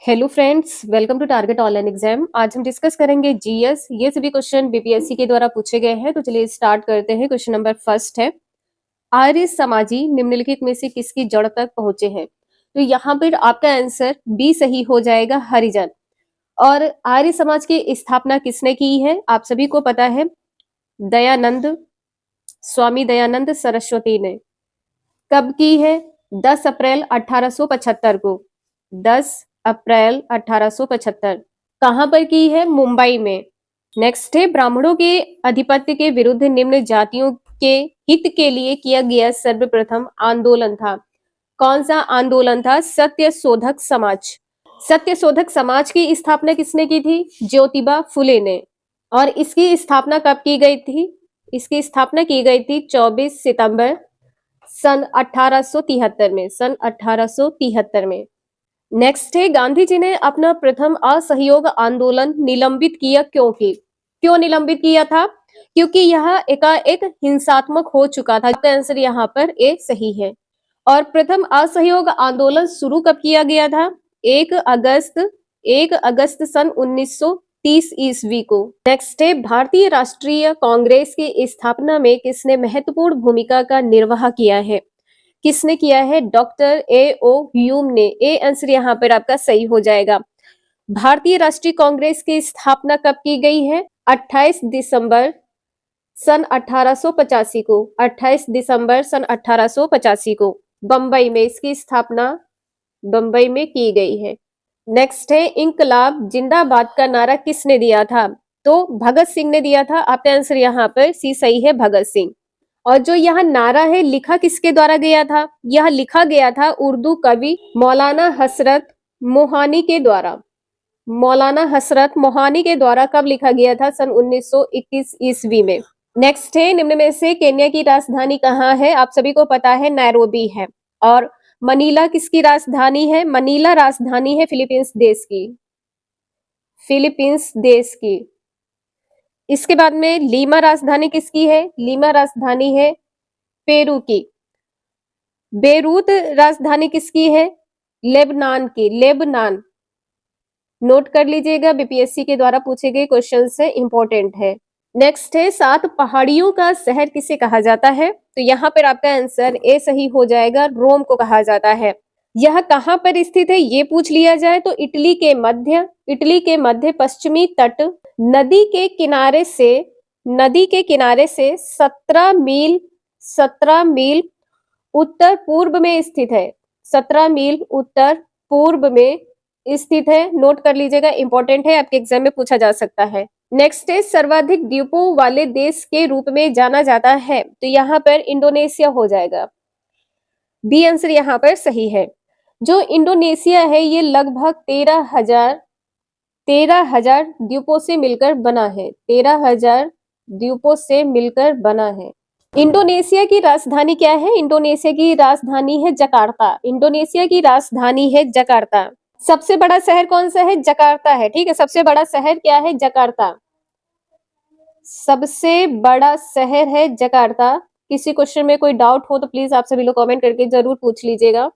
Hello friends, welcome to target online exam. आज हम discuss करेंगे जीएस। ये सभी क्वेश्चन बीपीएससी के द्वारा पूछे गए हैं, तो चलिए स्टार्ट करते हैं। क्वेश्चन नंबर फर्स्ट है, आर्य समाजी निम्नलिखित में से किसकी जड़ तक पहुंचे हैं? तो यहाँ पर आपका आंसर बी सही हो जाएगा, हरिजन। और आर्य समाज की स्थापना किसने की है? आप सभी को पता है, दयानंद, स्वामी दयानंद सरस्वती ने। कब की है? 10 अप्रैल 1875 को। 10 अप्रैल 1875। कहां पर की है? मुंबई में। नेक्स्ट है, ब्राह्मणों के आधिपत्य के विरुद्ध निम्न जातियों के हित के लिए किया गया सर्वप्रथम आंदोलन था। कौन सा आंदोलन था? सत्य शोधक समाज। सत्य शोधक समाज की स्थापना किसने की थी? ज्योतिबा फुले ने। और इसकी स्थापना कब की गई थी? इसकी स्थापना की गई थी 24 सितंबर सन 1873 में। सन 1873 में। नेक्स्ट है, गांधी जी ने अपना प्रथम असहयोग आंदोलन निलंबित किया क्योंकि? क्यों निलंबित किया था? क्योंकि यह एकाएक हिंसात्मक हो चुका था। आपका आंसर यहाँ पर ए सही है। और प्रथम असहयोग आंदोलन शुरू कब किया गया था? 1 अगस्त सन 1930 ईस्वी को। नेक्स्ट है, भारतीय राष्ट्रीय कांग्रेस की स्थापना में किसने महत्वपूर्ण भूमिका का निर्वाह किया है? किसने किया है? Doctor A.O.. ह्यूम ने। ए आंसर यहाँ पर आपका सही हो जाएगा। भारतीय राष्ट्रीय कांग्रेस की स्थापना कब की गई है? 28 दिसंबर सन 1885 को। 28 दिसंबर सन 1885 को बंबई में इसकी स्थापना बंबई में की गई है। नेक्स्ट है, इंकलाब जिंदाबाद का नारा किसने दिया था? तो भगत सिंह ने दिया था। आपका आंसर यहाँ पर सी सही है, भगत सिंह। और जो यह नारा है, लिखा किसके द्वारा गया था? यह लिखा गया था उर्दू कवि मौलाना हसरत मोहानी के द्वारा। मौलाना हसरत मोहानी के द्वारा कब लिखा गया था? सन 1921 ईस्वी में। नेक्स्ट है, निम्न में से केन्या की राजधानी कहाँ है? आप सभी को पता है, नैरोबी है। और मनीला किसकी राजधानी है? मनीला राजधानी है फिलीपींस देश की। फिलीपींस देश की। इसके बाद में लीमा राजधानी किसकी है? लीमा राजधानी है पेरू की। बेरूत राजधानी किसकी है? लेबनान की। लेबनान। नोट कर लीजिएगा, बीपीएससी के द्वारा पूछे गए क्वेश्चन से इंपॉर्टेंट है। नेक्स्ट है, 7 पहाड़ियों का शहर किसे कहा जाता है? तो यहाँ पर आपका आंसर ए सही हो जाएगा, रोम को कहा जाता है। यह कहां पर स्थित है ये पूछ लिया जाए तो इटली के मध्य पश्चिमी तट, नदी के किनारे से 17 मील उत्तर पूर्व में स्थित है। 17 मील उत्तर पूर्व में स्थित है। नोट कर लीजिएगा, इंपॉर्टेंट है, आपके एग्जाम में पूछा जा सकता है। नेक्स्ट है, सर्वाधिक द्वीपों वाले देश के रूप में जाना जाता है। तो यहाँ पर इंडोनेशिया हो जाएगा। बी आंसर यहाँ पर सही है। जो इंडोनेशिया है ये लगभग 13,000 द्वीपों से मिलकर बना है। 13,000 द्वीपों से मिलकर बना है। इंडोनेशिया की राजधानी क्या है? इंडोनेशिया की राजधानी है जकार्ता। इंडोनेशिया की राजधानी है जकार्ता। सबसे बड़ा शहर कौन सा है? जकार्ता है। ठीक है, सबसे बड़ा शहर क्या है? जकार्ता। सबसे बड़ा शहर है जकार्ता। किसी क्वेश्चन में कोई डाउट हो तो प्लीज आप सभी लोग कमेंट करके जरूर पूछ लीजिएगा।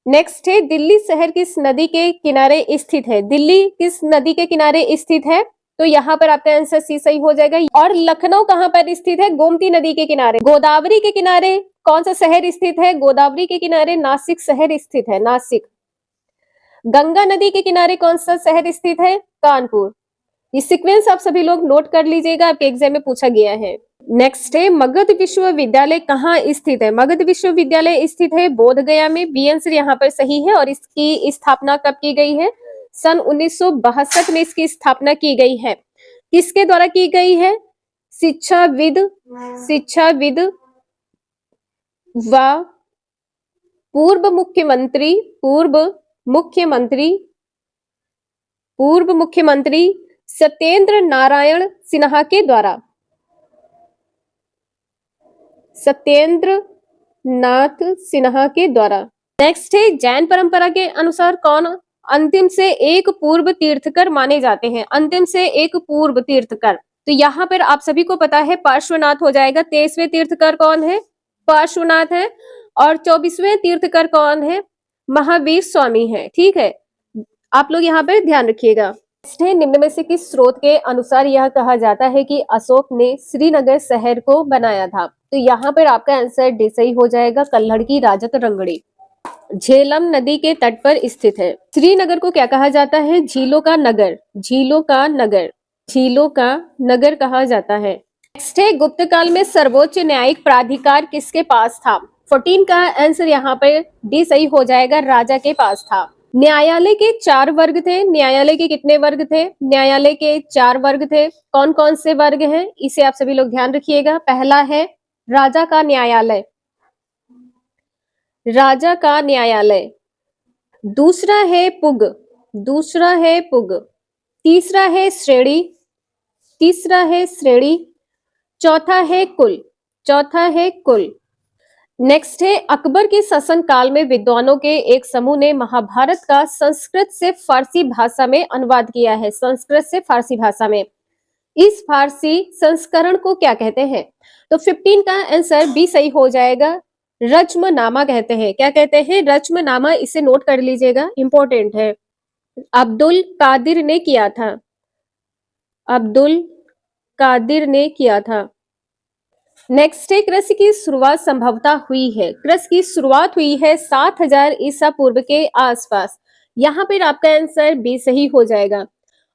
नेक्स्ट है, दिल्ली शहर किस नदी के किनारे स्थित है? दिल्ली किस नदी के किनारे स्थित है? तो यहाँ पर आपका आंसर सी सही हो जाएगा। और लखनऊ कहाँ पर स्थित है? गोमती नदी के किनारे। गोदावरी के किनारे कौन सा शहर स्थित है? गोदावरी के किनारे नासिक शहर स्थित है। नासिक। गंगा नदी के किनारे कौन सा शहर स्थित है? कानपुर। ये सीक्वेंस आप सभी लोग नोट कर लीजिएगा, आपके एग्जाम में पूछा गया है। नेक्स्ट है, मगध विश्वविद्यालय कहाँ स्थित है? मगध विश्वविद्यालय स्थित है बोध गया में। बी आंसर यहाँ पर सही है। और इसकी स्थापना कब की गई है? सन 1962 में इसकी स्थापना की गई है। किसके द्वारा की गई है? शिक्षाविद व पूर्व मुख्यमंत्री सत्येंद्र नारायण सिन्हा के द्वारा। सत्येंद्र नाथ सिन्हा के द्वारा। नेक्स्ट है, जैन परंपरा के अनुसार कौन अंतिम से एक पूर्व तीर्थकर माने जाते हैं? अंतिम से एक पूर्व तीर्थकर। तो यहाँ पर आप सभी को पता है पार्श्वनाथ हो जाएगा। 23वें तीर्थकर कौन है? पार्श्वनाथ है। और 24वें तीर्थकर कौन है? महावीर स्वामी है। ठीक है, आप लोग यहाँ पर ध्यान रखिएगा। निम्न में से किस स्रोत के अनुसार यह कहा जाता है कि अशोक ने श्रीनगर शहर को बनाया था? तो यहाँ पर आपका आंसर डी सही हो जाएगा, कल्हड़ की राजक रंगड़ी। झेलम नदी के तट पर स्थित है। श्रीनगर को क्या कहा जाता है? झीलों का नगर, झीलों का नगर, झीलों का नगर कहा जाता है। नेक्स्ट है, गुप्त काल में सर्वोच्च न्यायिक प्राधिकार किसके पास था? 14 का आंसर यहाँ पर डी सही हो जाएगा, राजा के पास था। न्यायालय के 4 वर्ग थे। न्यायालय के कितने वर्ग थे? न्यायालय के 4 वर्ग थे। कौन कौन से वर्ग हैं? इसे आप सभी लोग ध्यान रखिएगा। पहला है राजा का न्यायालय, राजा का न्यायालय। दूसरा है पुग, दूसरा है पुग। तीसरा है श्रेणी, तीसरा है श्रेणी। चौथा है कुल, चौथा है कुल। नेक्स्ट है, अकबर के शासन काल में विद्वानों के एक समूह ने महाभारत का संस्कृत से फारसी भाषा में अनुवाद किया है। संस्कृत से फारसी भाषा में। इस फारसी संस्करण को क्या कहते हैं? तो 15 का आंसर बी सही हो जाएगा, रज्मनामा कहते हैं। क्या कहते हैं? रज्मनामा। इसे नोट कर लीजिएगा, इंपॉर्टेंट है। अब्दुल कादिर ने किया था, अब्दुल कादिर ने किया था। नेक्स्ट है, कृषि की शुरुआत संभवतः हुई है। कृषि की शुरुआत हुई है 7000 ईसा पूर्व के आसपास। यहाँ पर आपका आंसर बी सही हो जाएगा।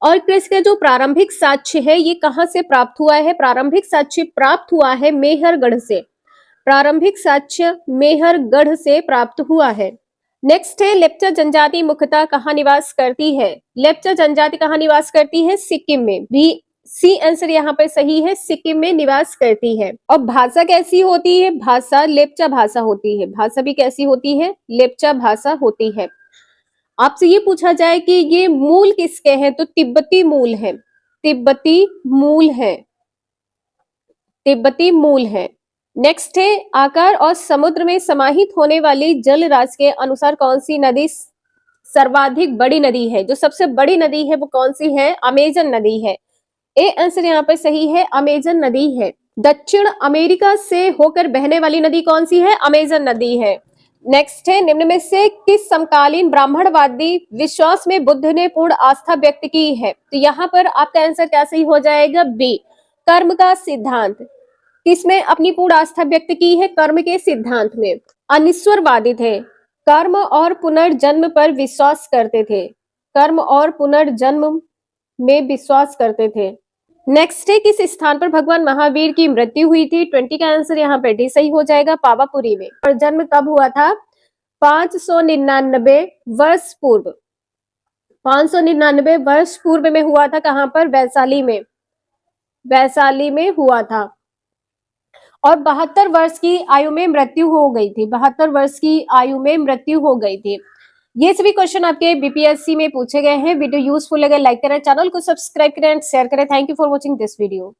और कृषि का जो प्रारंभिक साक्ष्य है ये कहाँ से प्राप्त हुआ है? प्रारंभिक साक्ष्य प्राप्त हुआ है मेहरगढ़ से। प्रारंभिक साक्ष्य मेहरगढ़ से प्राप्त हुआ है। नेक्स्ट है, लेप्चा जनजाति मुख्यतः कहाँ निवास करती है? लेप्चा जनजाति कहाँ निवास करती है? सिक्किम में। भी सी आंसर यहाँ पर सही है, सिक्किम में निवास करती है। और भाषा कैसी होती है? भाषा लेप्चा भाषा होती है। भाषा भी कैसी होती है? लेप्चा भाषा होती है। आपसे ये पूछा जाए कि ये मूल किसके हैं? तो तिब्बती मूल है, तिब्बती मूल है, तिब्बती मूल है। नेक्स्ट है, आकार और समुद्र में समाहित होने वाली जल राशि के अनुसार कौन सी नदी सर्वाधिक बड़ी नदी है? जो सबसे बड़ी नदी है वो कौन सी है? अमेजन नदी है। ए आंसर यहाँ पर सही है, अमेजन नदी है। दक्षिण अमेरिका से होकर बहने वाली नदी कौन सी है? अमेजन नदी है। नेक्स्ट है, निम्न में से किस समकालीन ब्राह्मणवादी विश्वास में बुद्ध ने पूर्ण आस्था व्यक्त की है? तो यहाँ पर आपका आंसर क्या सही हो जाएगा? बी, कर्म का सिद्धांत। किसमें अपनी पूर्ण आस्था व्यक्त की है? कर्म के सिद्धांत में। अनिश्वरवादी थे, कर्म और पुनर्जन्म पर विश्वास करते थे, कर्म और पुनर्जन्म में विश्वास करते थे। नेक्स्ट है, किस स्थान पर भगवान महावीर की मृत्यु हुई थी? 20 का आंसर यहाँ पे डी सही हो जाएगा, पावापुरी में। और जन्म कब हुआ था? 599 वर्ष पूर्व, 599 वर्ष पूर्व में हुआ था। कहां पर? वैशाली में, वैशाली में हुआ था। और 72 वर्ष की आयु में मृत्यु हो गई थी, 72 वर्ष की आयु में मृत्यु हो गई थी। ये सभी क्वेश्चन आपके बीपीएससी में पूछे गए हैं। वीडियो यूजफुल लगे लाइक करें, चैनल को सब्सक्राइब करें एंड शेयर करें। Thank you for watching this video.